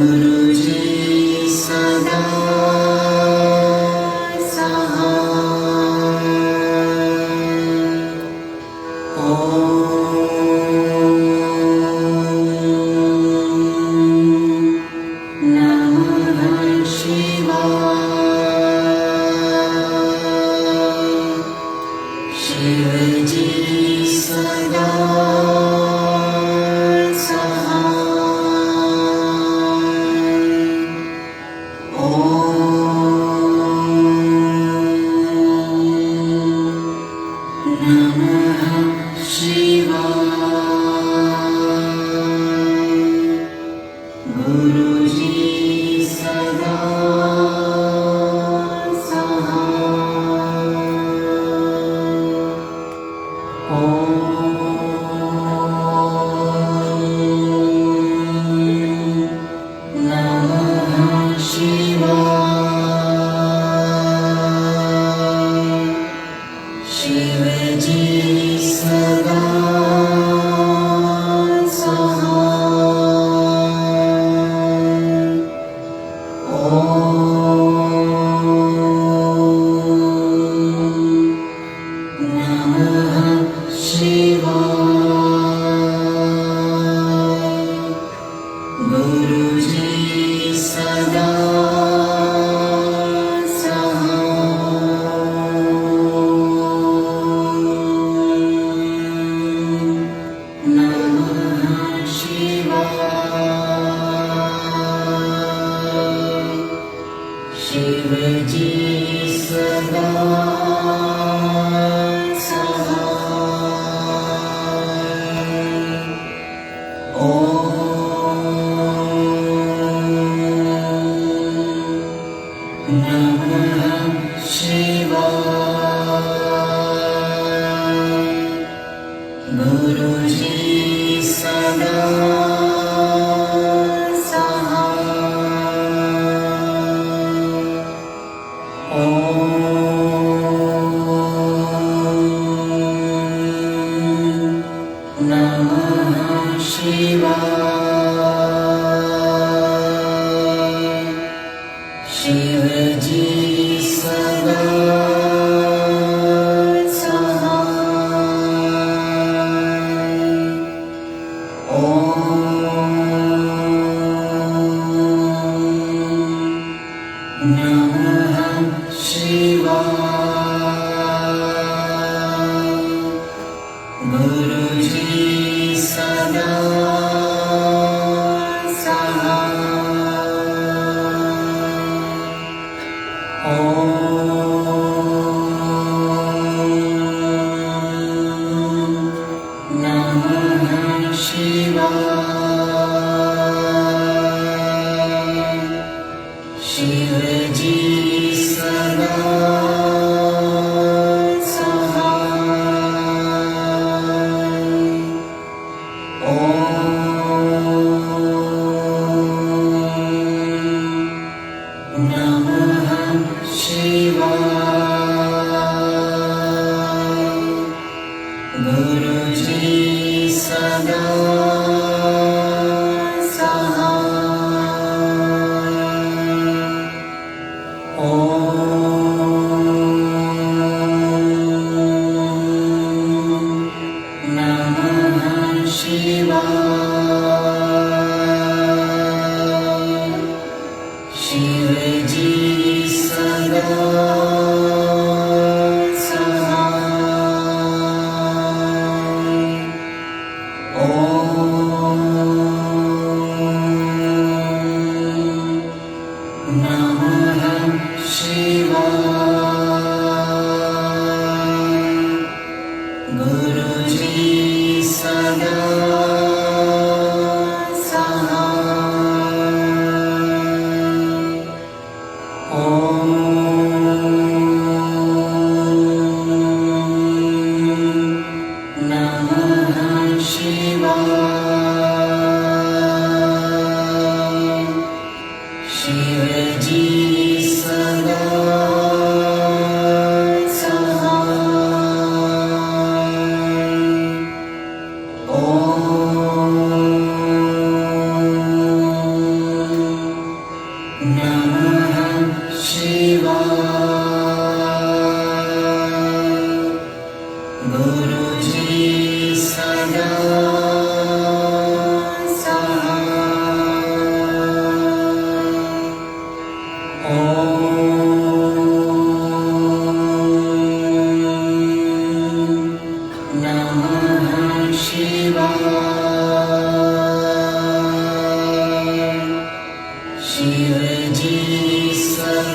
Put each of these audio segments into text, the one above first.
गुरुजी सदा सहाय। नमः शिवाय। शिवजी सदा गुरुजी सदा नमः शिवाय। शिवजी सदा गुरुजी सदा सहाय। नमः शिवाय। शिवजी सदा नमः शिवाय। गुरुजी सदा नमः शिवाय। शिवजी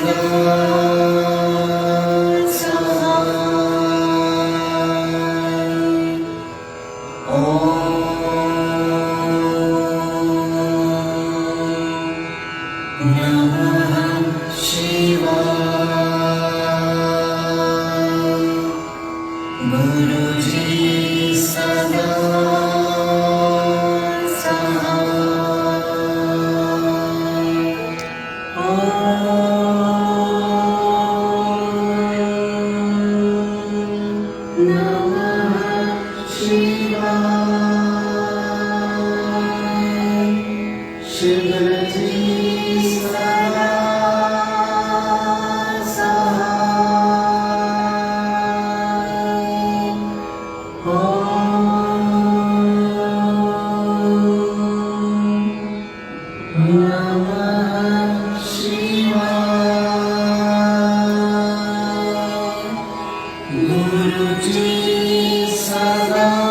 सदा शिवजी सदा सहाय. ओम नमः शिवाय. गुरुजी सदा सहाय.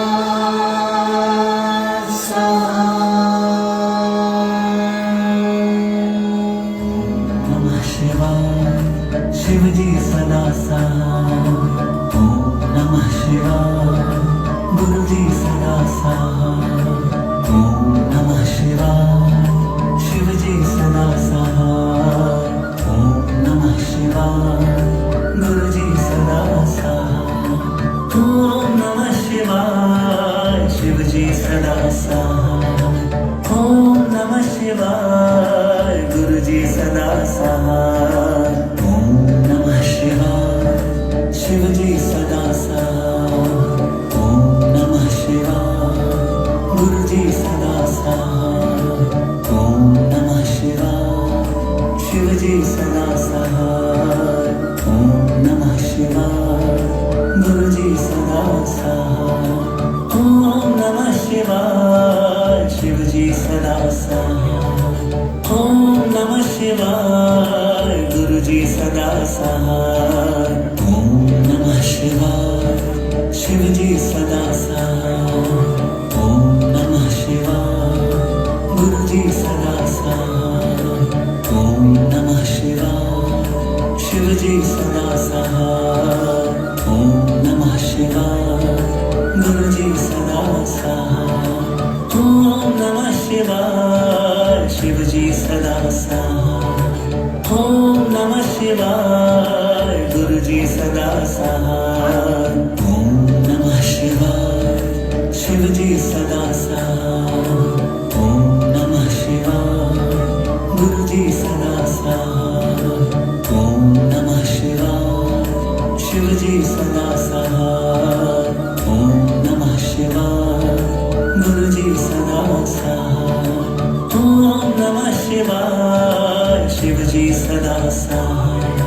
ओम नमः शिवाय. शिवजी सदा सहाय. ओम नमः शिवाय. गुरुजी सदा सहाय. ओम नमः शिवाय. शिवजी सदा सहाय. ओम नमः शिवाय. गुरुजी सदा सहाय. शिवजी सदा सहाय. ओम नमः शिवाय. गुरुजी सदा सहाय. ओम नमः शिवाय. शिवजी सदा सहाय. ओम नमः शिवाय. गुरुजी सदा सहाय. ओम नमः शिवाय. शिवजी सदा सहाय. ओम नमः शिवाय. गुरुजी सदा सहाय. ओम नमः शिवाय. शिवजी सदा सहाय. ओम नमः शिवाय. गुरुजी सदा सहाय. ओम नमः शिवाय. शिवजी सदा सहाय. ओम नमः शिवाय. गुरुजी सदा सहाय. ओम नमः शिवाय. शिवजी सदा सहाय. ओम नमः शिवाय. गुरुजी सदा सहाय. ओम नमः शिवाय. शिवजी सदा सहाय. ओम नमः शिवाय. गुरुजी सदा सहाय. ओम नमः शिवाय. शिवजी सदा सहाय. ओम नमः शिवाय. गुरुजी सदा सहाय. ओम नमः शिवाय. शिवजी सदा सहाय. ओम नमः शिवाय. गुरुजी सदा सहाय. ओम नमः शिवाय. शिवजी सदा सहाय.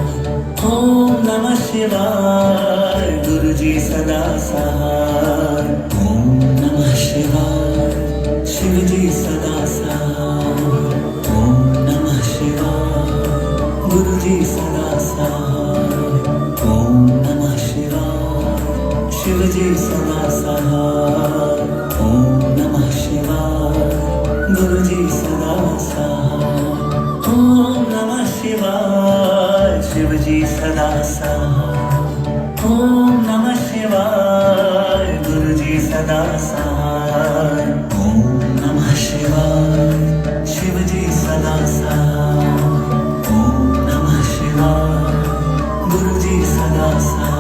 ओम नमः शिवाय. गुरुजी सदा सहाय. ओम नमः शिवाय. शिवजी सदा सहाय. ओम नमः शिवाय. गुरुजी सदा सहाय. ओम नमः शिवाय. शिवजी सदा सहाय. ओम नमः शिवाय. गुरुजी सदा सहाय. ओम नमः शिवाय. शिवजी सदा सहाय. ओम नमः शिवाय. गुरुजी सदा सहाय. ओम नमः शिवाय. शिवजी सदा सहाय. ओम नमः शिवाय. गुरुजी सदा सहाय.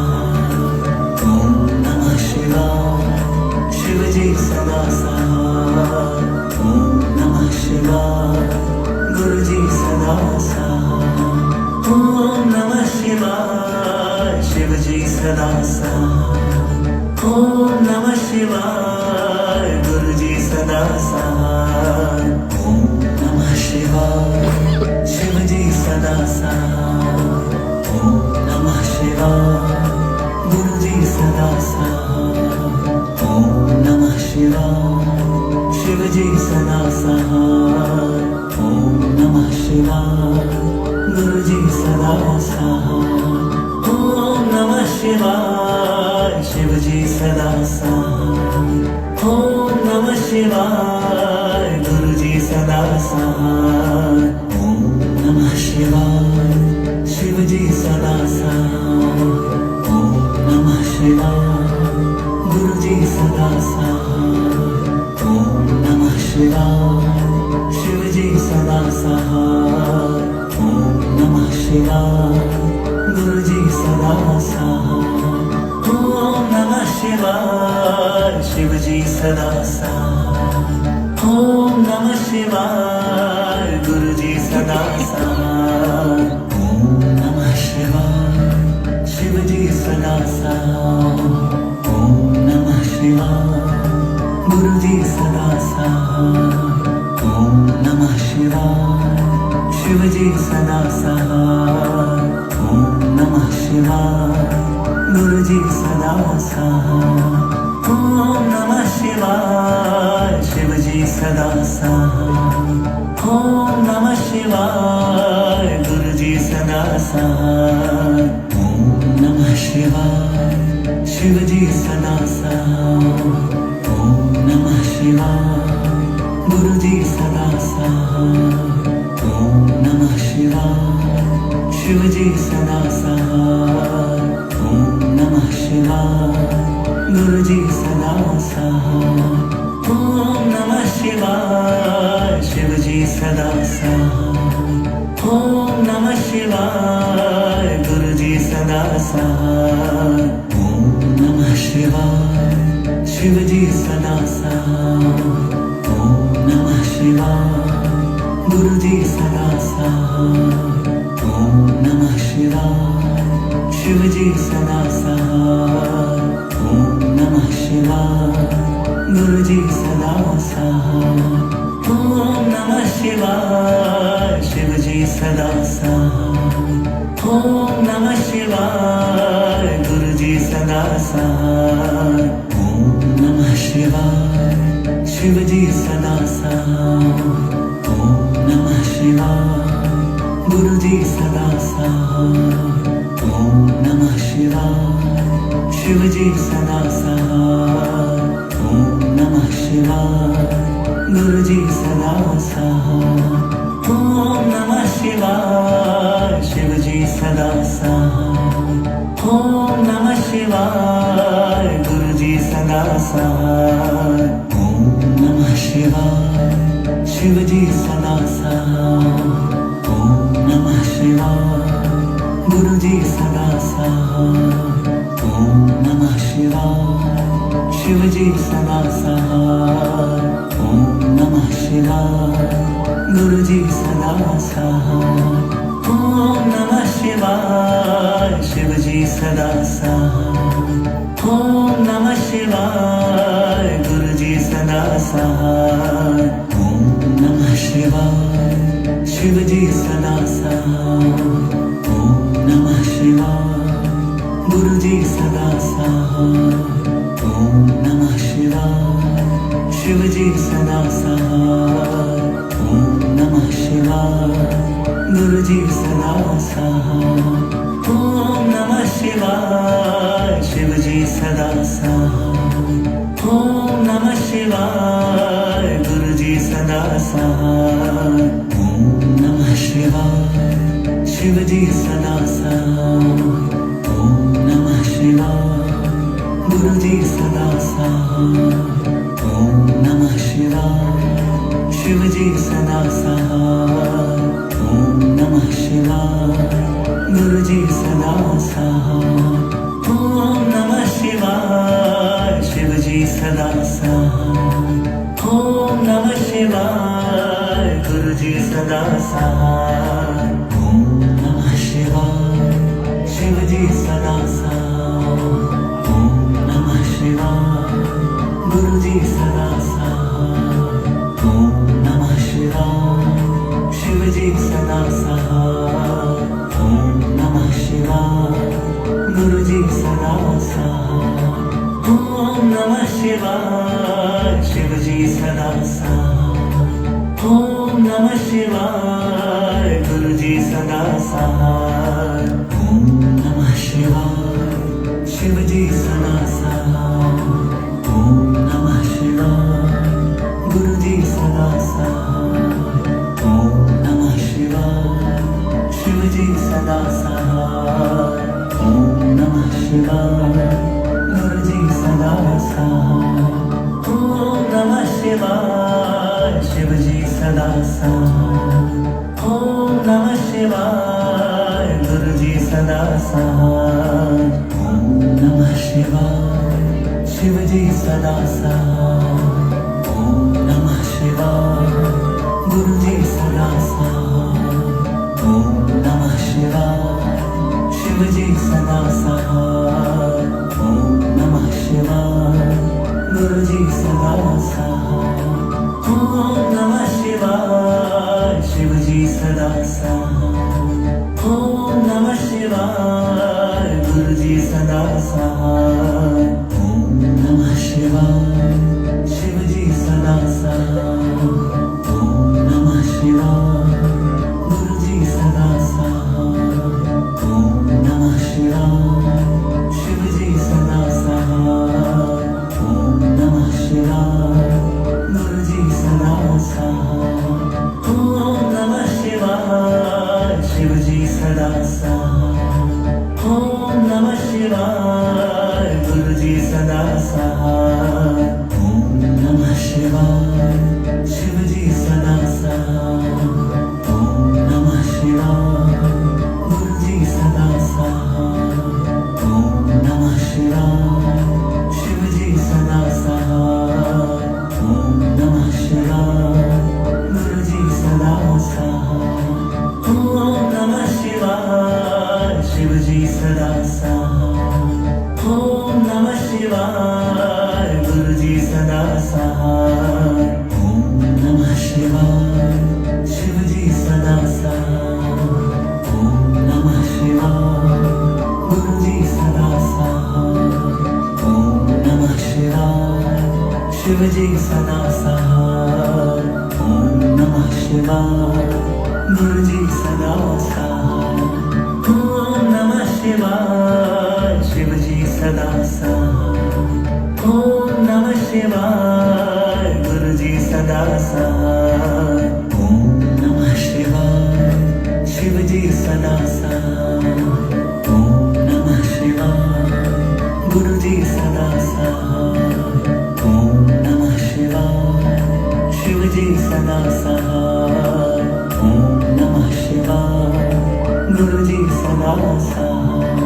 ओम नमः शिवाय. शिवजी सदा सहाय. ओम नमः शिवाय. गुरुजी सदा सहाय. ओम नमः शिवाय. शिवजी सदा सहाय. ओम नमः शिवाय. गुरुजी सदा सहाय. ओम नमः शिवाय. शिवजी सदा सहाय. ओम नमः शिवाय. गुरुजी सदा सहाय. ओम नमः शिवाय. शिवजी सदा सहाय. ओम नमः शिवाय. गुरुजी सदा सहाय. ओम नमः शिवाय. सदा सहाय ओम नमः शिवाय गुरुजी सदा सहाय ओम नमः शिवाय शिवजी सदा सहाय ओम नमः शिवाय गुरुजी सदा सहाय ओम नमः शिवाय शिवजी सदा सहाय ओम नमः शिवाय गुरुजी सदा सहाय ओम नमः शिवाय शिवजी सदा सहाय ओम नमः शिवाय गुरुजी सदा सहाय ओम नमः शिवाय शिवजी सदा सहाय ओम नमः शिवाय गुरुजी सदा सहाय ओम नमः शिवाय शिवजी सदा सहाय ओम नमः शिवाय गुरुजी सदा सहाय ओम नमः शिवाय शिवजी सदा सहाय ओम नमः शिवाय गुरुजी सदा सहाय ओम नमः शिवाय शिवजी सदा सहाय ओम नमः शिवाय गुरुजी सदा सहाय ओम नमः शिवाय शिवजी सदा सहाय ओम नमः शिवाय गुरुजी सदा सहाय ओम नमः शिवाय शिवजी सदा सहाय ओम नमः शिवाय गुरुजी सदा सहाय ओम नमः शिवाय शिवजी सदा सहाय ओम नमः शिवाय गुरुजी सदा सहाय ओम नमः शिवाय शिवजी सदा सहाय ओम नमः शिवाय गुरुजी सदा सहाय ओम नमः शिवाय शिवजी सदा सहाय ओम नमः शिवाय गुरुजी सदा सहाय ओम नमः शिवाय शिवजी सदा सहाय ओम नमः शिवाय गुरुजी सदा सहाय ओम नमः शिवाय शिवजी सदा सहाय ओम नमः शिवाय गुरुजी सदा सहाय ओम नमः शिवाय शिवजी सदा सहाय ओम नमः शिवाय गुरुजी सदा सहाय ओम नमः शिवाय शिवजी सदा सहाय ओम नमः शिवाय गुरुजी सदा सहाय ओम नमः शिवाय शिवजी सदा सहाय ओम नमः शिवाय गुरुजी सदा सहाय ओम नमः शिवाय शिवजी सदा सहाय ओम नमः शिवाय गुरुजी सदा सहाय ओम नमः शिवाय शिवजी सदा सहाय ओम नमः शिवाय गुरुजी सदा सहाय ओम नमः शिवाय शिवजी सदा सहाय ओम नमः शिवाय गुरुजी सदा सहाय ओम नमः शिवाय शिवजी सदा सहाय ओम नमः शिवाय गुरुजी सदा सहाय ओम नमः शिवाय शिवजी सदा सहाय ओम नमः शिवाय गुरुजी सदा सहाय ओम नमः शिवाय शिवजी सदा सहाय ओम नमः शिवाय गुरुजी सदा सहाय ओम नमः शिवाय शिवजी सदा सहाय ओम नमः शिवाय गुरुजी सदा सहाय ओम नमः शिवाय शिवजी सदा सहाय ओम नमः शिवाय गुरुजी सदा सहाय ओम नमः शिवाय शिवजी सदा सहाय ओम नमः शिवाय गुरुजी सदा सहाय ओम नमः शिवाय शिवजी सदा सहाय ओम नमः शिवाय गुरुजी सदा सहाय ओम नमः शिवाय शिवजी सदा सहाय शिवजी सदा सहाय। ओम नमः शिवाय गुरुजी सदा सहाय। ओम नमः शिवाय शिवजी सदा सहाय। ओम नमः शिवाय गुरुजी सदा सहाय। ओम नमः शिवाय शिवजी सदा सहाय। ओम नमः शिवाय गुरुजी सदा सहाय। ओम नमः शिवाय शिवजी सदा सहाय। ओम नमः शिवाय गुरुजी सदा सहाय। ओम नमः शिवाय शिवजी सदा सहाय। ओम नमः शिवाय गुरुजी सदा सहाय। ओम नमः शिवाय शिवजी सदा सहाय। ओम नमः शिवाय गुरुजी सदा सहाय। ओम नमः शिवाय शिवजी सदा सहाय। ओम नमः शिवाय गुरुजी सदा सहाय। ओम नमः शिवाय शिवजी सदा सहाय। ओम नमः शिवाय गुरुजी सदा सहाय। ओम नमः शिवाय शिवजी सदा सहाय। ओम नमः शिवाय गुरुजी सदा सहाय। ओम नमः शिवाय शिवजी सदा सहाय। ओम नमः शिवाय गुरुजी सदा सहाय। ओम नमः शिवाय शिवजी सदा सहाय। ओम नमः शिवाय गुरुजी सदा सहाय। ओम नमः शिवाय शिवजी सदा सहाय। ओम नमः शिवाय गुरुजी सदा सहाय। ओम नमः शिवाय शिवजी सदा सहाय। ओम नमः शिवाय गुरुजी सदा सहाय। ओम नमः शिवाय शिवजी सदा सहाय। ओम नमः शिवाय गुरुजी सदा सहाय।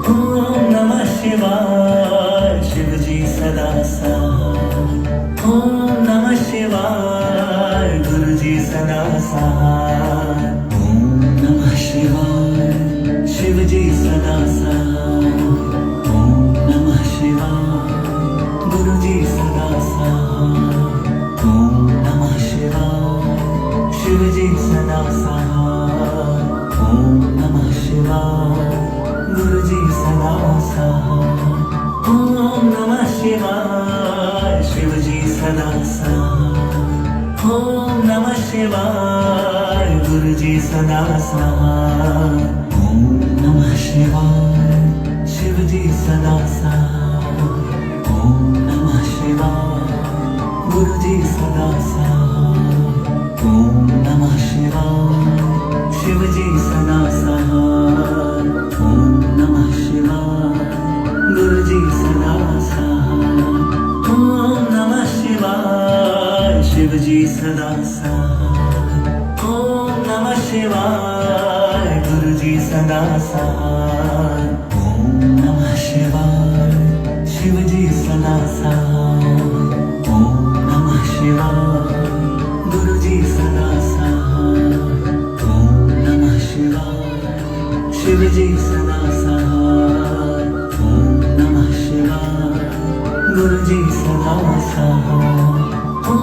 ओम नमः शिवाय शिवजी सदा सहाय। ओम नमः शिवाय गुरुजी सदा सहाय। ओम नमः शिवाय शिवजी सदा सहाय। ओम नमः शिवाय गुरुजी सदा सहाय। ओम नमः शिवाय शिवजी सदा सहाय। ओम नमः शिवाय गुरुजी सदा सहाय। ओम नमः शिवाय शिवजी सदा सहाय। ओम नमः शिवाय गुरुजी सदा सहाय। ओम नमः शिवाय शिवजी सदा सहाय। ओम नमः शिवाय गुरुजी सदा सहाय। ओम नमः शिवाय शिवजी सदा सहाय। ओम नमः शिवाय गुरुजी सदा सहाय। ओम नमः शिवाय शिवजी सदा सहाय। ओम नमः शिवाय गुरुजी सदा सहाय। ओम नमः शिवाय शिवजी सदा सहाय। ओम नमः शिवाय गुरुजी सदा सहाय। ओम नमः शिवाय शिवजी सदा सहाय। ओम नमः शिवाय गुरुजी सदा सहाय।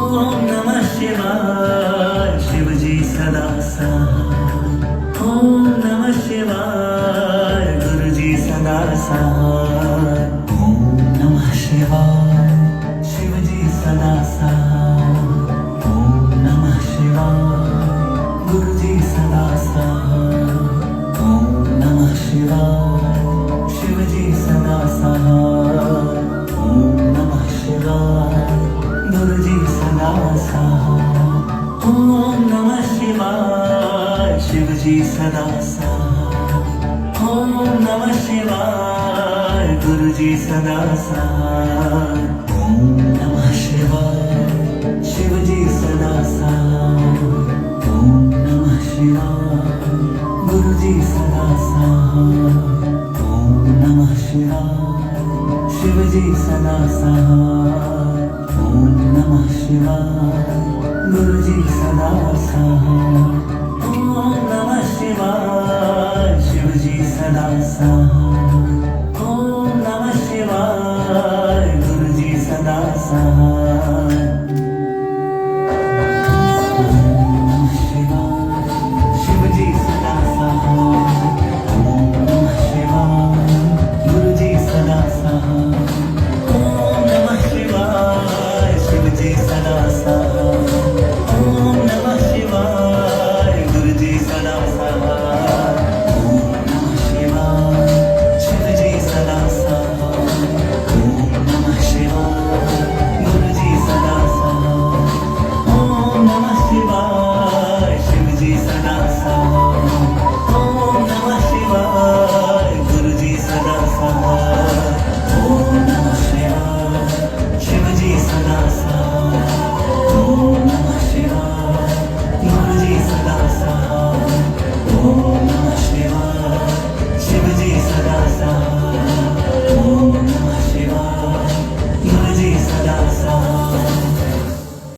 ओम नमः शिवाय शिवजी सदा सहाय। ओम नमः शिवाय गुरुजी सदा सहाय। ओम नमः शिवाय शिवजी सदा सहाय। ओम नमः शिवाय गुरुजी सदा सहाय। ओम नमः शिवाय शिवजी सदा सहाय। ओम नमः शिवाय गुरुजी सदा सहाय। ओम नमः शिवाय शिवजी सदा सहाय। ओम नमः शिवाय गुरुजी सदा सहाय। ओम नमः शिवाय शिवजी सदा सहाय। ओम नमः शिवाय गुरुजी सदा सहाय। ओम नमः शिवाय शिवजी सदा सदा सहाय ओम नमः शिवाय गुरुजी सदा सहाय ओम नमः शिवाय शिवजी सदा सहाय ओम नमः शिवाय गुरुजी सदा सहाय शिवजी सदा सहाय ओम नमः शिवाय गुरुजी सदा सहाय ओम नमः शिवाय शिवजी सदा सहाय ओम नमः शिवाय गुरुजी सदा सहाय ओम नमः शिवाय शिवजी सदा सहाय ओम नमः शिवाय गुरुजी सदा सहाय ओम नमः शिवाय शिवजी सदा